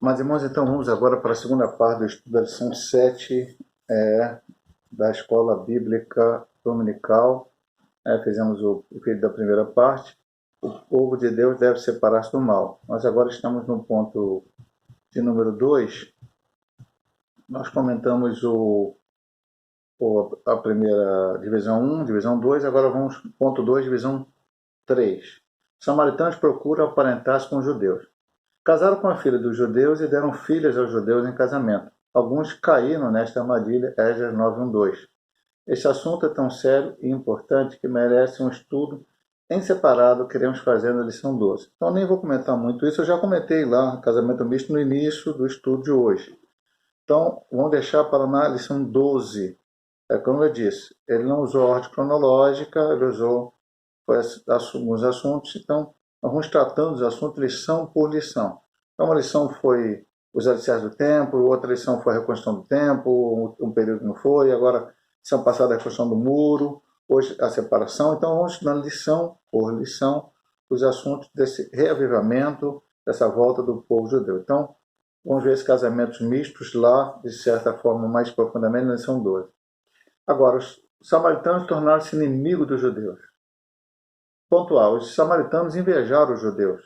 Mas, irmãos, então vamos agora para a segunda parte do estudo da lição 7 da Escola Bíblica Dominical. Fizemos o da primeira parte. O povo de Deus deve separar-se do mal. Nós agora estamos no ponto de número 2. Nós comentamos a primeira divisão 1, divisão 2, agora vamos ponto 2, divisão 3. Os samaritanos procuram aparentar-se com os judeus. Casaram com a filha dos judeus e deram filhas aos judeus em casamento. Alguns caíram nesta armadilha, Esdras 9:1-2. Este assunto é tão sério e importante que merece um estudo em separado, queremos fazer na lição 12. Então nem vou comentar muito isso, eu já comentei lá, casamento misto, no início do estudo de hoje. Então vamos deixar para na lição 12. Como eu disse, ele não usou ordem cronológica, ele usou alguns assuntos, então nós vamos tratando os assuntos lição por lição. Então, uma lição foi os alicerces do templo, outra lição foi a reconstrução do templo, um período não foi, agora, lição passada, a reconstrução do muro, hoje a separação. Então, vamos estudando lição por lição os assuntos desse reavivamento, dessa volta do povo judeu. Então, vamos ver esses casamentos mistos lá, de certa forma, mais profundamente, na lição 12. Agora, os samaritanos tornaram-se inimigos dos judeus. Ponto A. Os samaritanos invejaram os judeus.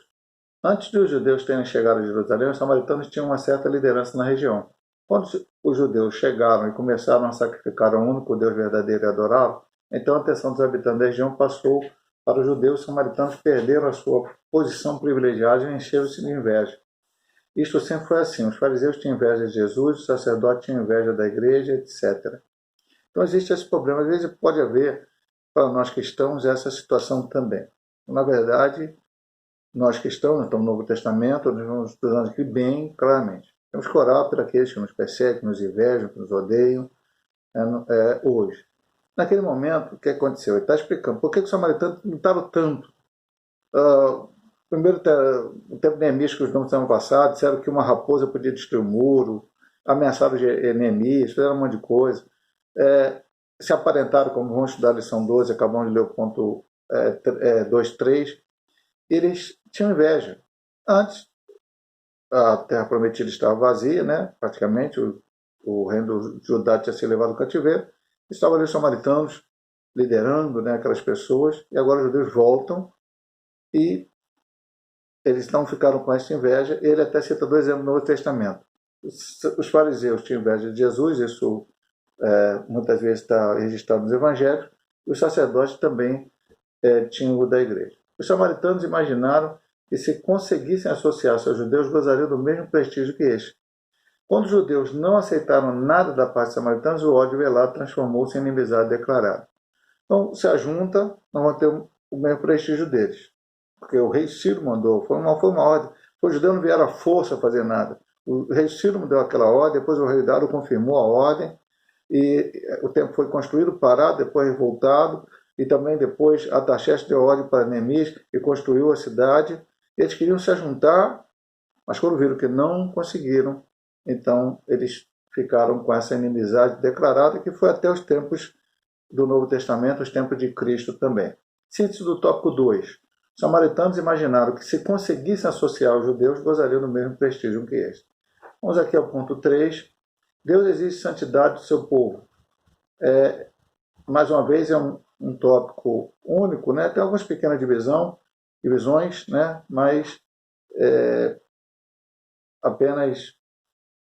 Antes de os judeus terem chegado a Jerusalém, os samaritanos tinham uma certa liderança na região. Quando os judeus chegaram e começaram a sacrificar ao único Deus verdadeiro e adorá-lo, então a atenção dos habitantes da região passou para os judeus. Os samaritanos perderam a sua posição privilegiada e encheram-se de inveja. Isto sempre foi assim. Os fariseus tinham inveja de Jesus, os sacerdotes tinham inveja da igreja, etc. Então existe esse problema. Às vezes pode haver, para nós cristãos, essa situação também. Na verdade, nós cristãos, estamos no Novo Testamento, nós vamos estudando aqui bem claramente. Temos que orar por aqueles que nos perseguem, que nos invejam, que nos odeiam, hoje. Naquele momento, o que aconteceu? Ele está explicando por que os samaritanos lutaram tanto. Primeiro, o tempo de Neemias, que os nomes do ano passado, disseram que uma raposa podia destruir o muro, ameaçaram Neemias, fizeram um monte de coisa. Se aparentaram, como vamos estudar a lição 12, acabamos de ler o ponto 2, 3, eles tinham inveja. Antes, a terra prometida estava vazia, né? Praticamente, o reino do Judá tinha sido levado ao cativeiro, estavam ali os samaritanos liderando, né, aquelas pessoas, e agora os judeus voltam e eles não ficaram com essa inveja. Ele até cita 2 exemplos no Novo Testamento. Os fariseus tinham inveja de Jesus, isso muitas vezes está registrado nos evangelhos, e os sacerdotes também tinham o da igreja. Os samaritanos imaginaram que, se conseguissem associar-se aos judeus, gozariam do mesmo prestígio que este. Quando os judeus não aceitaram nada da parte dos samaritanos, o ódio velado transformou-se em inimizade declarada. Então, se ajunta, nós vamos ter o mesmo prestígio deles. Porque o rei Ciro mandou, foi uma ordem. Os judeus não vieram à força fazer nada. O rei Ciro deu aquela ordem, depois o rei Dário confirmou a ordem, e o templo foi construído, parado, depois voltado, e também depois Artaxerxes deu ordem para Neemias e construiu a cidade. Eles queriam se juntar, mas quando viram que não conseguiram, então eles ficaram com essa inimizade declarada, que foi até os tempos do Novo Testamento, os tempos de Cristo também. Síntese do tópico 2. Os samaritanos imaginaram que, se conseguissem associar os judeus, gozariam do mesmo prestígio que este. Vamos aqui ao ponto 3. Deus exige santidade do seu povo. Mais uma vez, é um tópico único, né? Tem algumas pequenas divisões, né? Mas apenas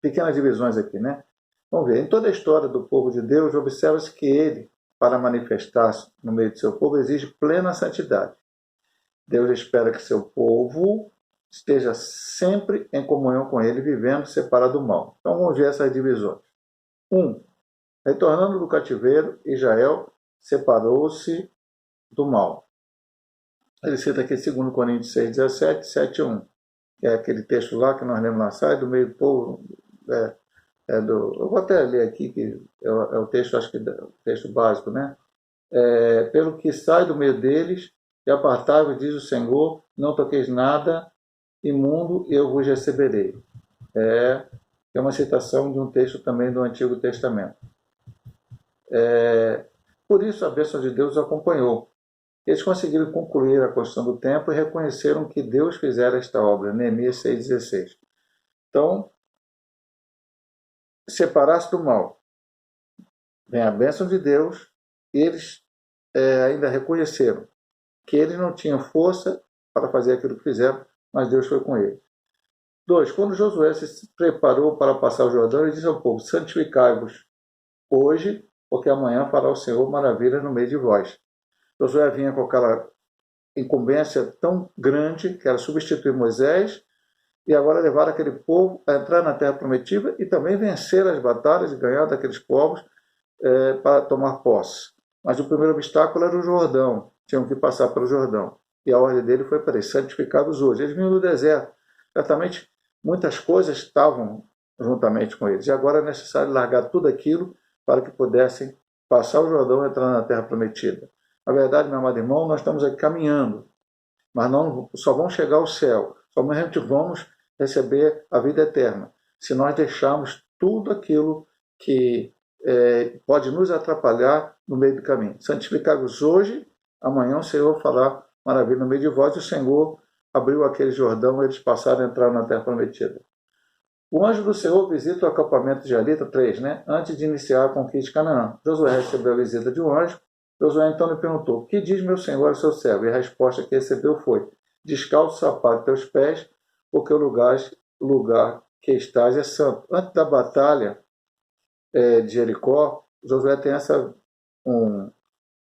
pequenas divisões aqui, né? Vamos ver. Em toda a história do povo de Deus, observa-se que ele, para manifestar-se no meio de seu povo, exige plena santidade. Deus espera que seu povo esteja sempre em comunhão com ele, vivendo separado do mal. Então vamos ver essas divisões. 1. Retornando do cativeiro, Israel separou-se do mal. Ele cita aqui 2 Coríntios 6,17, 7,1. Que é aquele texto lá que nós lemos lá, sai do meio do povo. Eu vou até ler aqui, que é o texto, acho que é o texto básico, né? Pelo que sai do meio deles, e apartai-vos, diz o Senhor, não toqueis nada imundo, e eu vos receberei. É uma citação de um texto também do Antigo Testamento. Por isso a bênção de Deus os acompanhou. Eles conseguiram concluir a construção do templo e reconheceram que Deus fizera esta obra. Neemias 6,16. Então, separar-se do mal. Vem a bênção de Deus, e eles ainda reconheceram que eles não tinham força para fazer aquilo que fizeram, mas Deus foi com eles. 2. Quando Josué se preparou para passar o Jordão, ele disse ao povo: santificai-vos hoje, porque amanhã fará o Senhor maravilhas no meio de vós. Josué vinha com aquela incumbência tão grande, que era substituir Moisés, e agora levar aquele povo a entrar na terra prometida e também vencer as batalhas e ganhar daqueles povos para tomar posse. Mas o primeiro obstáculo era o Jordão, tinham que passar pelo Jordão. E a ordem dele foi para eles: santificados hoje. Eles vinham do deserto, certamente muitas coisas estavam juntamente com eles, e agora é necessário largar tudo aquilo para que pudessem passar o Jordão e entrar na terra prometida. Na verdade, meu amado irmão, nós estamos aqui caminhando, mas não só vamos chegar ao céu, somente vamos receber a vida eterna, se nós deixarmos tudo aquilo que pode nos atrapalhar no meio do caminho. Santificai-vos hoje, amanhã o Senhor fará maravilha no meio de vós, e o Senhor abriu aquele Jordão e eles passaram a entrar na terra prometida. O anjo do Senhor visita o acampamento de Arita, 3, antes de iniciar a conquista de Canaã. Josué recebeu a visita de um anjo. Josué então lhe perguntou: que diz meu senhor ao seu servo? E a resposta que recebeu foi: descalça o sapato de teus pés, porque o lugar que estás é santo. Antes da batalha de Jericó, Josué tem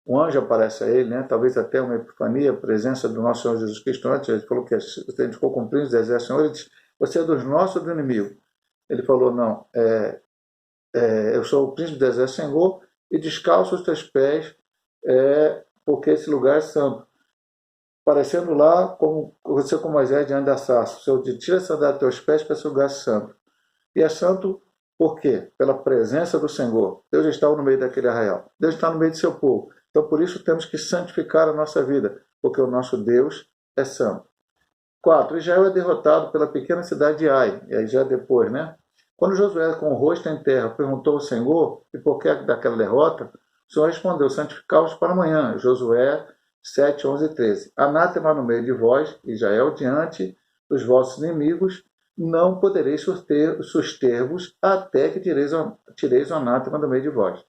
um anjo aparece a ele, talvez até uma epifania, a presença do nosso Senhor Jesus Cristo. Antes ele falou que a gente ficou cumprindo os exércitos do Senhor. Ele disse: você é dos nossos ou do inimigo? Ele falou: não, eu sou o príncipe do exército do Senhor, e descalço os teus pés, porque esse lugar é santo. Parecendo lá como você com Moisés diante da sarça: o Senhor tira a sandália dos teus pés para esse lugar santo. E é santo por quê? Pela presença do Senhor. Deus está no meio daquele arraial. Deus está no meio do seu povo. Então, por isso, temos que santificar a nossa vida, porque o nosso Deus é santo. 4. Israel é derrotado pela pequena cidade de Ai. E aí já depois, Quando Josué, com o rosto em terra, perguntou ao Senhor e por que daquela derrota, o Senhor respondeu: santificai-vos para amanhã. Josué 7, 11 e 13. Anátema no meio de vós, Israel, diante dos vossos inimigos, não podereis suster-vos até que tireis o anátema do meio de vós.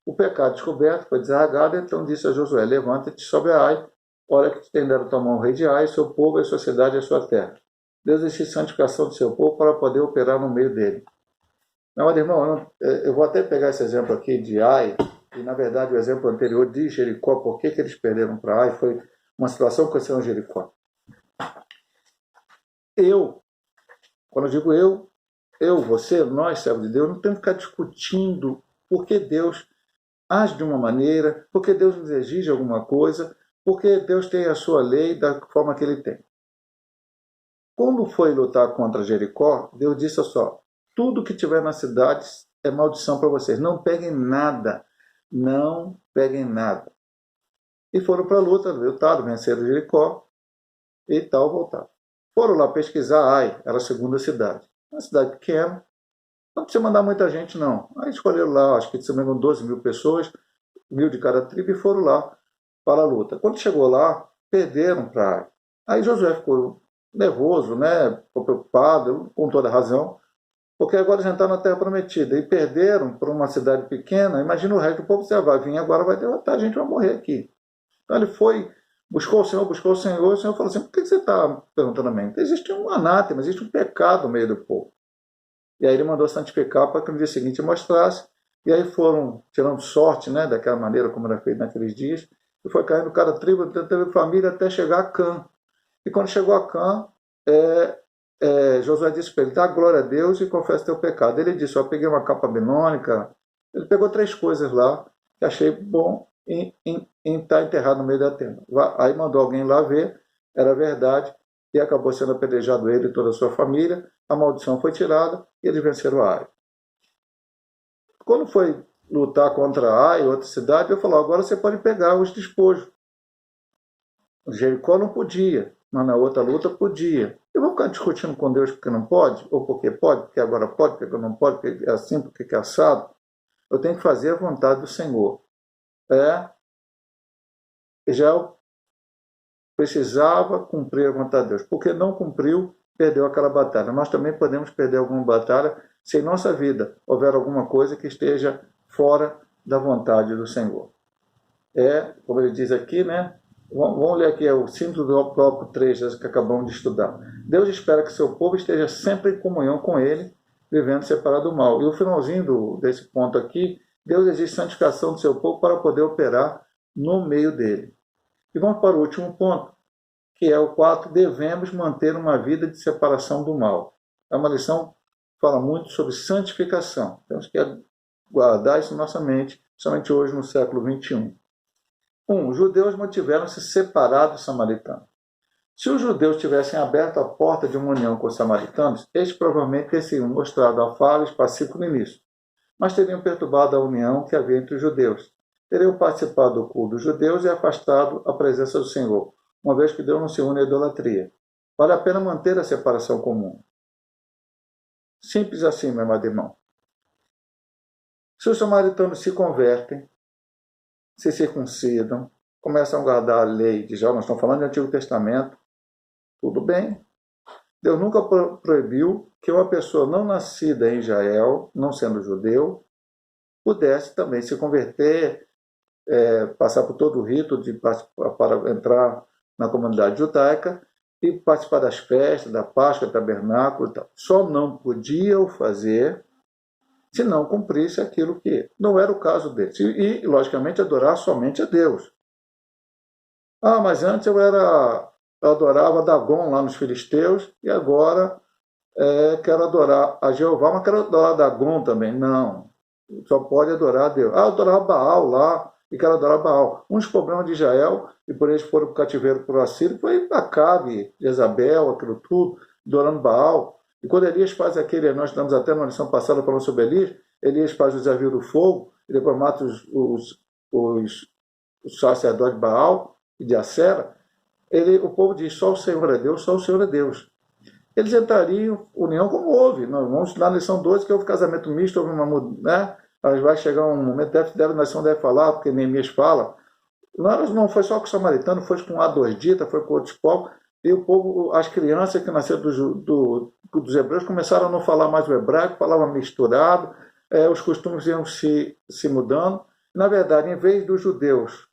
O pecado descoberto foi desarragado, então disse a Josué: levanta-te sobre a Ai, olha que te tem dado tua mão o rei de Ai, seu povo, a sua cidade e a sua terra. Deus existe santificação do seu povo para poder operar no meio dele. Meu irmão, eu vou até pegar esse exemplo aqui de Ai, e na verdade o exemplo anterior de Jericó, por que eles perderam para Ai, foi uma situação que aconteceu em Jericó. Quando eu digo você, nós, servos de Deus, não temos que ficar discutindo por que Deus age de uma maneira, por que Deus nos exige alguma coisa, porque Deus tem a sua lei da forma que ele tem. Quando foi lutar contra Jericó, Deus disse só: tudo que tiver na cidade é maldição para vocês. Não peguem nada. Não peguem nada. E foram para a luta, lutaram, venceram Jericó e tal, voltaram. Foram lá pesquisar Ai, era a segunda cidade. Uma cidade pequena, não precisa mandar muita gente, não. Aí escolheram lá, acho que se não me engano, 12 mil pessoas, 1.000 de cada tribo, e foram lá para a luta. Quando chegou lá, perderam para Ai. Aí Josué ficou nervoso, ficou preocupado, com toda razão, porque agora eles entraram na Terra Prometida e perderam para uma cidade pequena. Imagina o resto do povo: você vai vir agora, vai derrotar, a gente vai morrer aqui. Então ele foi, buscou o Senhor, o Senhor falou assim: por que você está perguntando a mim? Existe um anátema, existe um pecado no meio do povo. E aí ele mandou santificar para que no dia seguinte mostrasse, e aí foram tirando sorte, daquela maneira como era feito naqueles dias, e foi caindo cada tribo, cada família, até chegar a Cã. E quando chegou a Cã, Josué disse para ele: dá glória a Deus e confessa teu pecado. Ele disse: eu peguei uma capa babilônica. Ele pegou 3 coisas lá que achei bom em estar enterrado no meio da tenda. Aí mandou alguém lá ver, era verdade, e acabou sendo apedrejado ele e toda a sua família. A maldição foi tirada e eles venceram a Ai. Quando foi lutar contra a Ai, outra cidade, eu falei: agora você pode pegar os despojos. Jericó não podia, mas na outra luta podia. Eu vou ficar discutindo com Deus porque não pode, ou porque pode, porque agora pode, porque não pode, porque é assim, porque é assado. Eu tenho que fazer a vontade do Senhor. Israel precisava cumprir a vontade de Deus. Porque não cumpriu, perdeu aquela batalha. Nós também podemos perder alguma batalha se em nossa vida houver alguma coisa que esteja fora da vontade do Senhor. Como ele diz aqui, né? Vamos ler aqui, o símbolo do bloco 3 que acabamos de estudar. Deus espera que seu povo esteja sempre em comunhão com ele, vivendo separado do mal. E o finalzinho desse ponto aqui, Deus exige santificação do seu povo para poder operar no meio dele. E vamos para o último ponto, que é o 4, devemos manter uma vida de separação do mal. É uma lição que fala muito sobre santificação. Temos que guardar isso na nossa mente, somente hoje no século XXI. Os judeus mantiveram-se separados dos samaritanos. Se os judeus tivessem aberto a porta de uma união com os samaritanos, eles provavelmente teriam mostrado afáveis pacíficos no início, mas teriam perturbado a união que havia entre os judeus. Teriam participado do culto dos judeus e afastado a presença do Senhor, uma vez que Deus não se une à idolatria. Vale a pena manter a separação comum. Simples assim, meu amado irmão. Se os samaritanos se convertem, se circuncidam, começam a guardar a lei de Israel, nós estamos falando do Antigo Testamento, tudo bem. Deus nunca proibiu que uma pessoa não nascida em Israel, não sendo judeu, pudesse também se converter, passar por todo o rito para entrar na comunidade judaica e participar das festas, da Páscoa, do tabernáculo e tal. Só não podia o fazer se não cumprisse aquilo que não era o caso deles. E, logicamente, adorar somente a Deus. Mas antes eu adorava Dagon lá nos filisteus e agora quero adorar a Jeová, mas quero adorar Dagon também. Não, só pode adorar a Deus. Eu adorava Baal lá e quero adorar Baal. Um dos problemas de Israel, e por eles foram para o cativeiro para o Assírio, foi Acabe, Jezabel, aquilo tudo, adorando Baal. E quando Elias faz nós estamos até na lição passada falando sobre Elias faz o desafio do fogo, e depois mata os sacerdotes de Baal e de Acera, o povo diz, só o Senhor é Deus, só o Senhor é Deus. Eles entrariam em união como houve. Nós vamos estudar na lição 12 que houve casamento misto, houve uma né? Mas vai chegar um momento, a nação deve falar, porque Neemias fala. Não foi só com o samaritano, foi com Adordita, foi com outros povos. E o povo, as crianças que nasceram dos hebreus começaram a não falar mais o hebraico, falavam misturado, os costumes iam se mudando. Na verdade, em vez dos judeus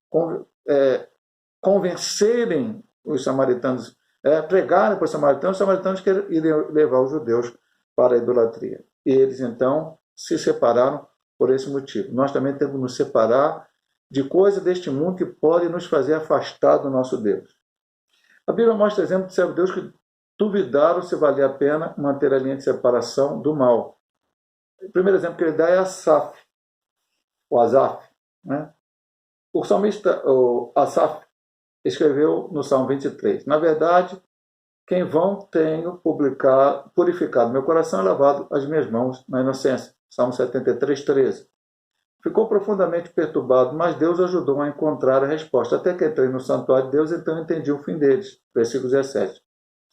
convencerem os samaritanos, pregarem para os samaritanos iriam levar os judeus para a idolatria. E eles, então, se separaram por esse motivo. Nós também temos que nos separar de coisas deste mundo que podem nos fazer afastar do nosso Deus. A Bíblia mostra exemplo de servos de Deus que duvidaram se valia a pena manter a linha de separação do mal. O primeiro exemplo que ele dá é Asaf, o Asaf. Né? O salmista, o Asaf, escreveu no Salmo 23. Na verdade, quem vão tenho purificado meu coração e lavado as minhas mãos na inocência. Salmo 73, 13. Ficou profundamente perturbado, mas Deus ajudou a encontrar a resposta. Até que entrei no santuário de Deus, então entendi o fim deles. Versículo 17. O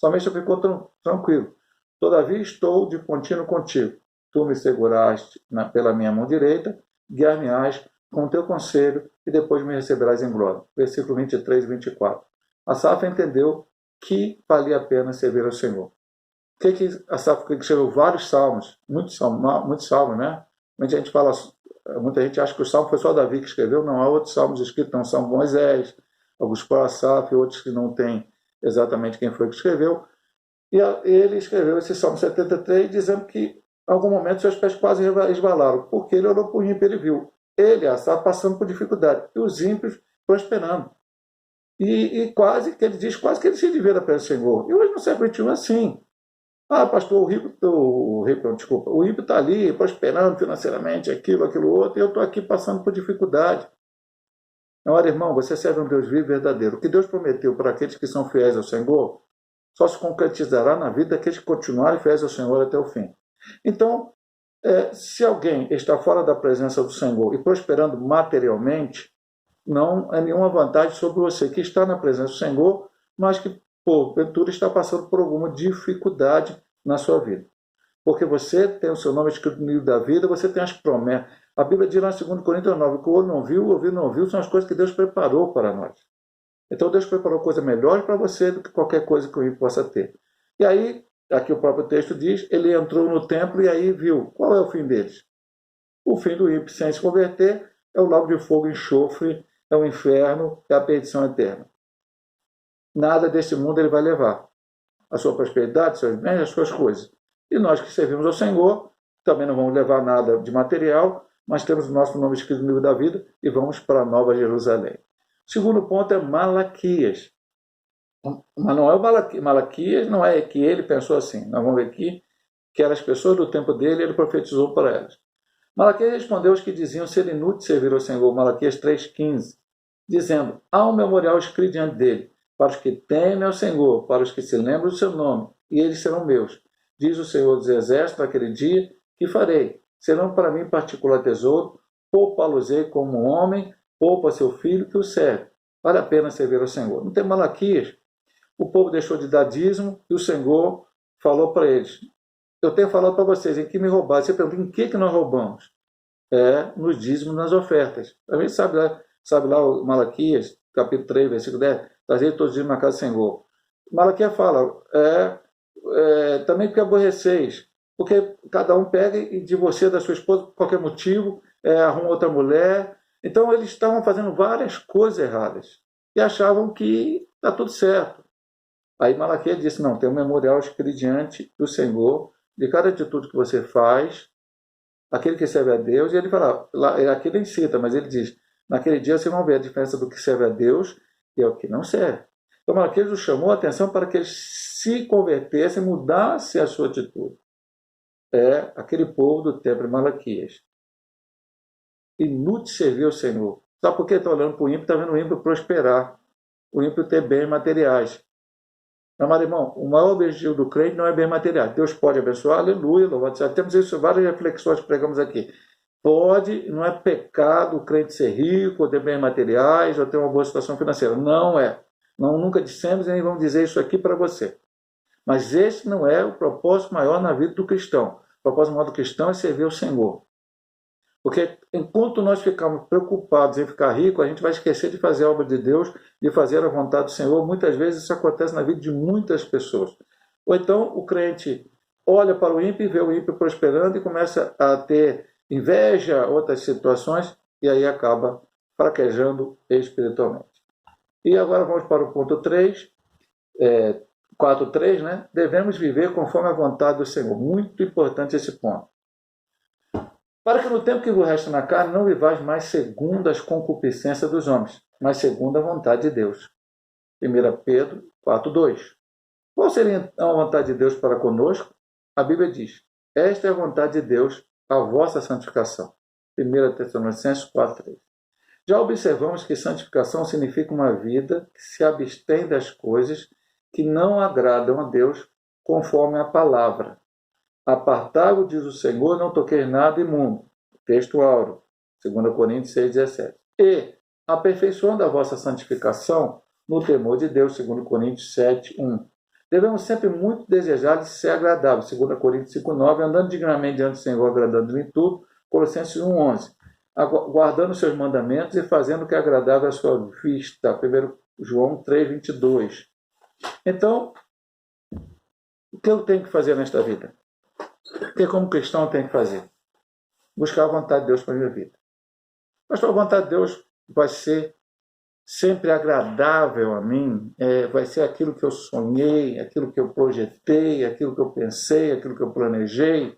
salmista ficou tranquilo. Todavia estou de contínuo contigo. Tu me seguraste pela minha mão direita, guiar-me-ás com o teu conselho e depois me receberás em glória. Versículo 23 e 24. Asaf entendeu que valia a pena servir ao Senhor. Asaf escreveu vários salmos, muitos salmos, né? Muita gente acha que o salmo foi só Davi que escreveu, não, há outros salmos escritos, tem um salmo de Moisés, alguns para Asaf, outros que não tem exatamente quem foi que escreveu. E ele escreveu esse Salmo 73 dizendo que em algum momento seus pés quase resvalaram, porque ele olhou para o ímpio e ele viu. Ele, Asaf, passando por dificuldade, e os ímpios prosperando. E quase que ele se devia pelo Senhor. E hoje no século XXI é assim. Pastor, o ímpio está ali prosperando financeiramente, aquilo outro, e eu estou aqui passando por dificuldade. Ora, irmão, você serve um Deus vivo e verdadeiro. O que Deus prometeu para aqueles que são fiéis ao Senhor só se concretizará na vida daqueles que continuarem fiéis ao Senhor até o fim. Então, se alguém está fora da presença do Senhor e prosperando materialmente, não é nenhuma vantagem sobre você que está na presença do Senhor, mas que porventura está passando por alguma dificuldade na sua vida. Porque você tem o seu nome escrito no livro da vida, você tem as promessas. A Bíblia diz lá em 2 Coríntios 9, que o olho não viu, o ouvido não viu, são as coisas que Deus preparou para nós. Então Deus preparou coisa melhor para você do que qualquer coisa que o ímpio possa ter. E aí, aqui o próprio texto diz, ele entrou no templo e aí viu. Qual é o fim deles? O fim do ímpio sem se converter é o lago de fogo e enxofre, é o inferno, é a perdição eterna. Nada desse mundo ele vai levar. A sua prosperidade, seus bens, as suas coisas. E nós que servimos ao Senhor, também não vamos levar nada de material, mas temos o nosso nome escrito no livro da vida e vamos para a Nova Jerusalém. O segundo ponto é Malaquias. Mas não é o Malaquias, não é que ele pensou assim. Nós vamos ver aqui que eram as pessoas do tempo dele e ele profetizou para elas. Malaquias respondeu aos que diziam ser inútil servir ao Senhor, Malaquias 3,15, dizendo, há um memorial escrito diante dele, para os que temem ao Senhor, para os que se lembram do seu nome, e eles serão meus. Diz o Senhor dos Exércitos naquele dia, que farei? Serão para mim particular tesouro, poupa-los-ei como um homem, poupa seu filho que o serve. Vale a pena servir ao Senhor. Não tem Malaquias. O povo deixou de dar dízimo e o Senhor falou para eles, eu tenho falado para vocês, em que me roubaram. Você pergunta, em que nós roubamos? É nos dízimos, nas ofertas. A gente sabe lá o Malaquias, capítulo 3, versículo 10, trazer todos os dízimos na casa do Senhor. Malaquias fala, também porque aborreceis, porque cada um pega e de você, da sua esposa, por qualquer motivo, arruma outra mulher. Então eles estavam fazendo várias coisas erradas e achavam que está tudo certo. Aí Malaquias disse, não, tem um memorial escrito diante do Senhor, de cada atitude que você faz, aquele que serve a Deus, e ele fala, aqui ele cita, mas ele diz, naquele dia vocês vão ver a diferença do que serve a Deus e o que não serve. Então Malaquias nos chamou a atenção para que eles se convertessem, mudassem a sua atitude. É aquele povo do tempo de Malaquias. Inútil servir ao Senhor. Sabe por que está olhando para o ímpio? Está vendo o ímpio prosperar, o ímpio ter bens materiais. Meu amado irmão, o maior objetivo do crente não é bem material. Deus pode abençoar, aleluia, louvado seja. Temos isso, várias reflexões que pregamos aqui. Pode, não é pecado o crente ser rico, ou ter bens materiais, ou ter uma boa situação financeira. Não é. Não, nunca dissemos e nem vamos dizer isso aqui para você. Mas esse não é o propósito maior na vida do cristão. O propósito maior do cristão é servir ao Senhor. Porque enquanto nós ficarmos preocupados em ficar rico, a gente vai esquecer de fazer a obra de Deus, de fazer a vontade do Senhor. Muitas vezes isso acontece na vida de muitas pessoas. Ou então o crente olha para o ímpio e vê o ímpio prosperando e começa a ter inveja, outras situações, e aí acaba fraquejando espiritualmente. E agora vamos para o ponto 3, 4.3, né? Devemos viver conforme a vontade do Senhor. Muito importante esse ponto. Para que no tempo que vos resta na carne não vivais mais segundo as concupiscências dos homens, mas segundo a vontade de Deus. 1 Pedro 4,2. Qual seria a vontade de Deus para conosco? A Bíblia diz, esta é a vontade de Deus, a vossa santificação. 1 Tessalonicenses 4,3. Já observamos que santificação significa uma vida que se abstém das coisas que não agradam a Deus, conforme a palavra. Apartai-vos, diz o Senhor, não toqueis nada imundo. Texto áureo, 2 Coríntios 6,17. E aperfeiçoando a vossa santificação no temor de Deus, 2 Coríntios 7,1. Devemos sempre muito desejar de ser agradável, 2 Coríntios 5,9, andando dignamente diante do Senhor, agradando-lhe em tudo, Colossenses 1,11. Guardando seus mandamentos e fazendo o que é agradável à sua vista, 1 João 3,22. Então, o que eu tenho que fazer nesta vida? O que como cristão eu tenho que fazer? Buscar a vontade de Deus para a minha vida. Mas a vontade de Deus vai ser sempre agradável a mim, vai ser aquilo que eu sonhei, aquilo que eu projetei, aquilo que eu pensei, aquilo que eu planejei.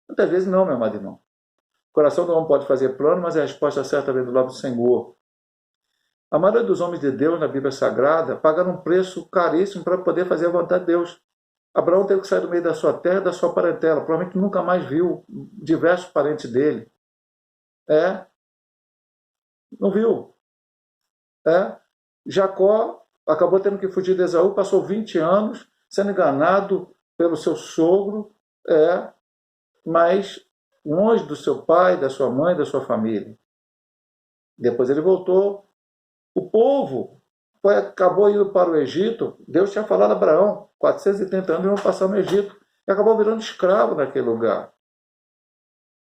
Muitas vezes não, meu amado irmão. O coração do homem pode fazer plano, mas a resposta certa vem do lado do Senhor. A maioria dos homens de Deus na Bíblia Sagrada pagaram um preço caríssimo para poder fazer a vontade de Deus. Abraão teve que sair do meio da sua terra, da sua parentela. Provavelmente nunca mais viu diversos parentes dele. Não viu. Jacó acabou tendo que fugir de Esaú, passou 20 anos sendo enganado pelo seu sogro, mas longe do seu pai, da sua mãe, da sua família. Depois ele voltou. O povo acabou indo para o Egito. Deus tinha falado a Abraão, 430 anos vão passar no Egito. E acabou virando escravo naquele lugar.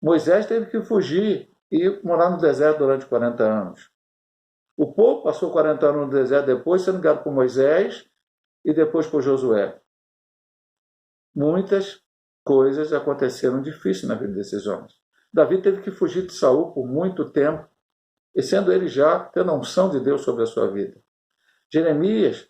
Moisés teve que fugir e morar no deserto durante 40 anos. O povo passou 40 anos no deserto depois, sendo guiado por Moisés e depois por Josué. muitas coisas aconteceram difíceis na vida desses homens. Davi teve que fugir de Saul por muito tempo, e sendo ele já tendo a unção de Deus sobre a sua vida. Jeremias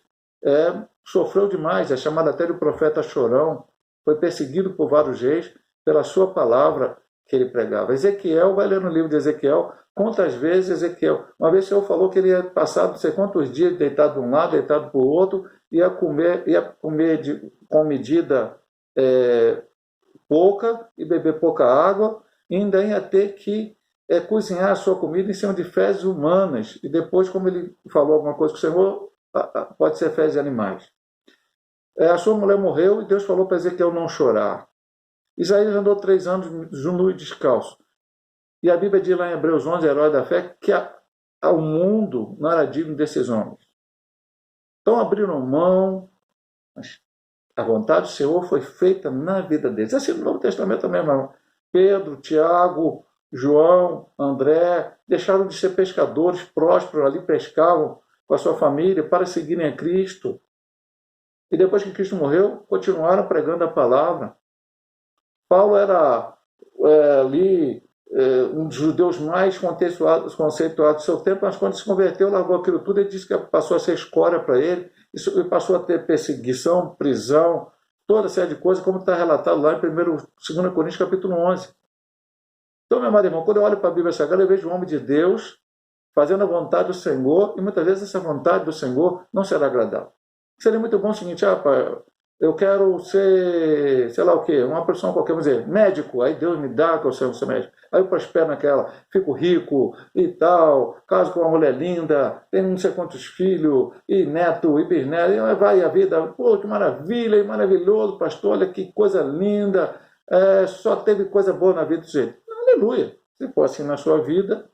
sofreu demais, é chamado até de profeta chorão, foi perseguido por vários reis pela sua palavra que ele pregava. Ezequiel, vai ler no livro de Ezequiel, quantas vezes Ezequiel, uma vez o Senhor falou que ele ia passar não sei quantos dias deitado de um lado, deitado para o outro, ia comer com medida pouca e beber pouca água, e ainda ia ter que cozinhar a sua comida em cima de fezes humanas, e depois, como ele falou alguma coisa com o Senhor, pode ser fezes de animais. A sua mulher morreu e Deus falou para Ezequiel não chorar. Isaías andou 3 anos nu e descalço. E a Bíblia diz lá em Hebreus 11, herói da fé, que o mundo não era digno desses homens. Então abriram mão, mas a vontade do Senhor foi feita na vida deles. Assim no Novo Testamento também, irmão. Pedro, Tiago, João, André, deixaram de ser pescadores prósperos, ali pescavam com a sua família para seguirem a Cristo. E depois que Cristo morreu, continuaram pregando a palavra. Paulo era um dos judeus mais conceituados do seu tempo, mas quando se converteu, largou aquilo tudo e disse que passou a ser escória para ele, e passou a ter perseguição, prisão, toda série de coisas, como está relatado lá em 2 Coríntios, capítulo 11. Então, meu amado irmão, quando eu olho para a Bíblia Sagrada, eu vejo um homem de Deus fazendo a vontade do Senhor, e muitas vezes essa vontade do Senhor não será agradável. Seria muito bom o seguinte, eu quero ser, sei lá o quê, uma profissão qualquer, vamos dizer, médico, aí Deus me dá que eu ser médico. Aí eu prospero naquela, fico rico e tal, caso com uma mulher linda, tenho não sei quantos filhos, e neto, e bisneto, e vai a vida, pô, que maravilha, e maravilhoso, pastor, olha que coisa linda, só teve coisa boa na vida do jeito. Aleluia! Se for assim na sua vida,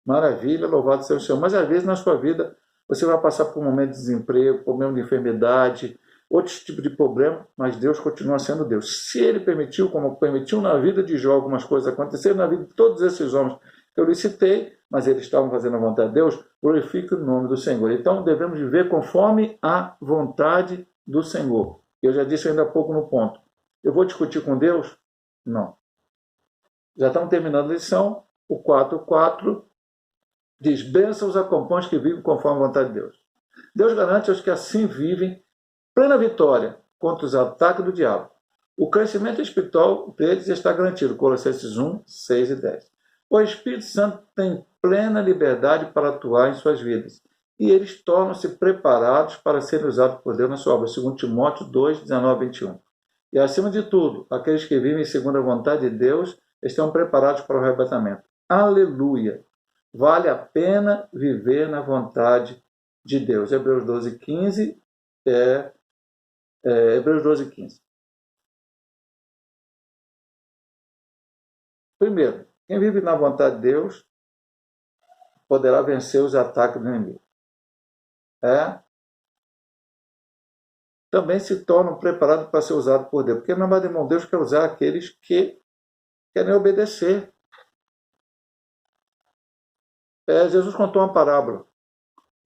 maravilha, louvado seja o Senhor. Mas às vezes na sua vida você vai passar por um momento de desemprego, problema de enfermidade, outros tipos de problema, mas Deus continua sendo Deus. Se Ele permitiu, como permitiu na vida de Jó algumas coisas acontecerem, na vida de todos esses homens que eu lhe citei, mas eles estavam fazendo a vontade de Deus, glorifique o nome do Senhor. Então devemos viver conforme a vontade do Senhor. Eu já disse ainda há pouco no ponto. Eu vou discutir com Deus? Não. Já estamos terminando a lição. O 4.4 diz, bênçãos acompanham os que vivem conforme a vontade de Deus. Deus garante aos que assim vivem plena vitória contra os ataques do diabo. O crescimento espiritual deles está garantido. Colossenses 1, 6 e 10. O Espírito Santo tem plena liberdade para atuar em suas vidas. E eles tornam-se preparados para serem usados por Deus na sua obra. 2 Timóteo 2, 19 e 21. E acima de tudo, aqueles que vivem segundo a vontade de Deus estão preparados para o arrebatamento. Aleluia! Vale a pena viver na vontade de Deus. Hebreus 12, 15 Hebreus 12, 15. Primeiro, quem vive na vontade de Deus poderá vencer os ataques do inimigo. Também se tornam preparados para ser usados por Deus. Porque, meu amado irmão, Deus quer usar aqueles que querem obedecer. Jesus contou uma parábola.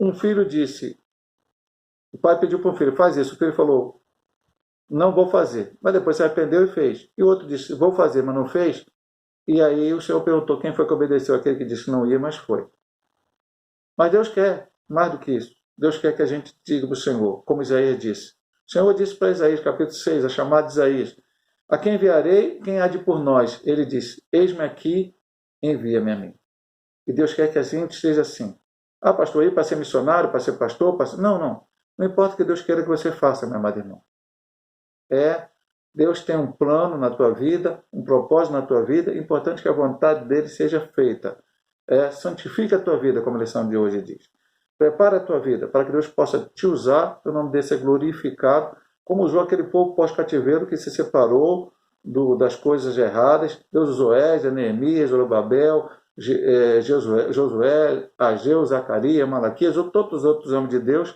Um filho disse, o pai pediu para um filho, faz isso. O filho falou, não vou fazer. Mas depois se arrependeu e fez. E o outro disse, vou fazer, mas não fez. E aí o Senhor perguntou quem foi que obedeceu, aquele que disse que não ia, mas foi. Mas Deus quer mais do que isso. Deus quer que a gente diga para o Senhor, como Isaías disse. O Senhor disse para Isaías, capítulo 6, a chamada de Isaías, a quem enviarei, quem há de por nós? Ele disse, eis-me aqui, envia-me a mim. E Deus quer que a gente esteja assim. Pastor, ir para ser missionário, para ser pastor? Não. Não importa o que Deus queira que você faça, meu amado irmão. Deus tem um plano na tua vida, um propósito na tua vida, é importante que a vontade dele seja feita. Santifica a tua vida, como a lição de hoje diz. Prepara a tua vida para que Deus possa te usar, para o nome dele ser glorificado, como usou aquele povo pós-cativeiro que se separou das coisas erradas. Deus usou Esdras, Neemias, Zorobabel, Josué, Ageu, Zacarias, Malaquias, ou todos os outros homens de Deus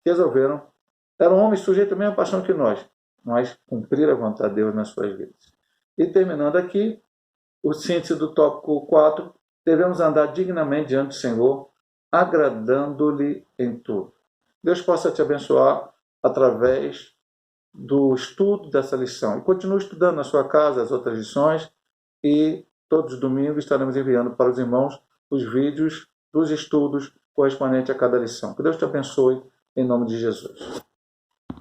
que resolveram. Eram homens sujeitos à mesma paixão que nós, mas cumprir a vontade de Deus nas suas vidas. E terminando aqui, o síntese do tópico 4, devemos andar dignamente diante do Senhor, agradando-lhe em tudo. Deus possa te abençoar através do estudo dessa lição. E continue estudando na sua casa as outras lições e todos os domingos estaremos enviando para os irmãos os vídeos dos estudos correspondentes a cada lição. Que Deus te abençoe em nome de Jesus.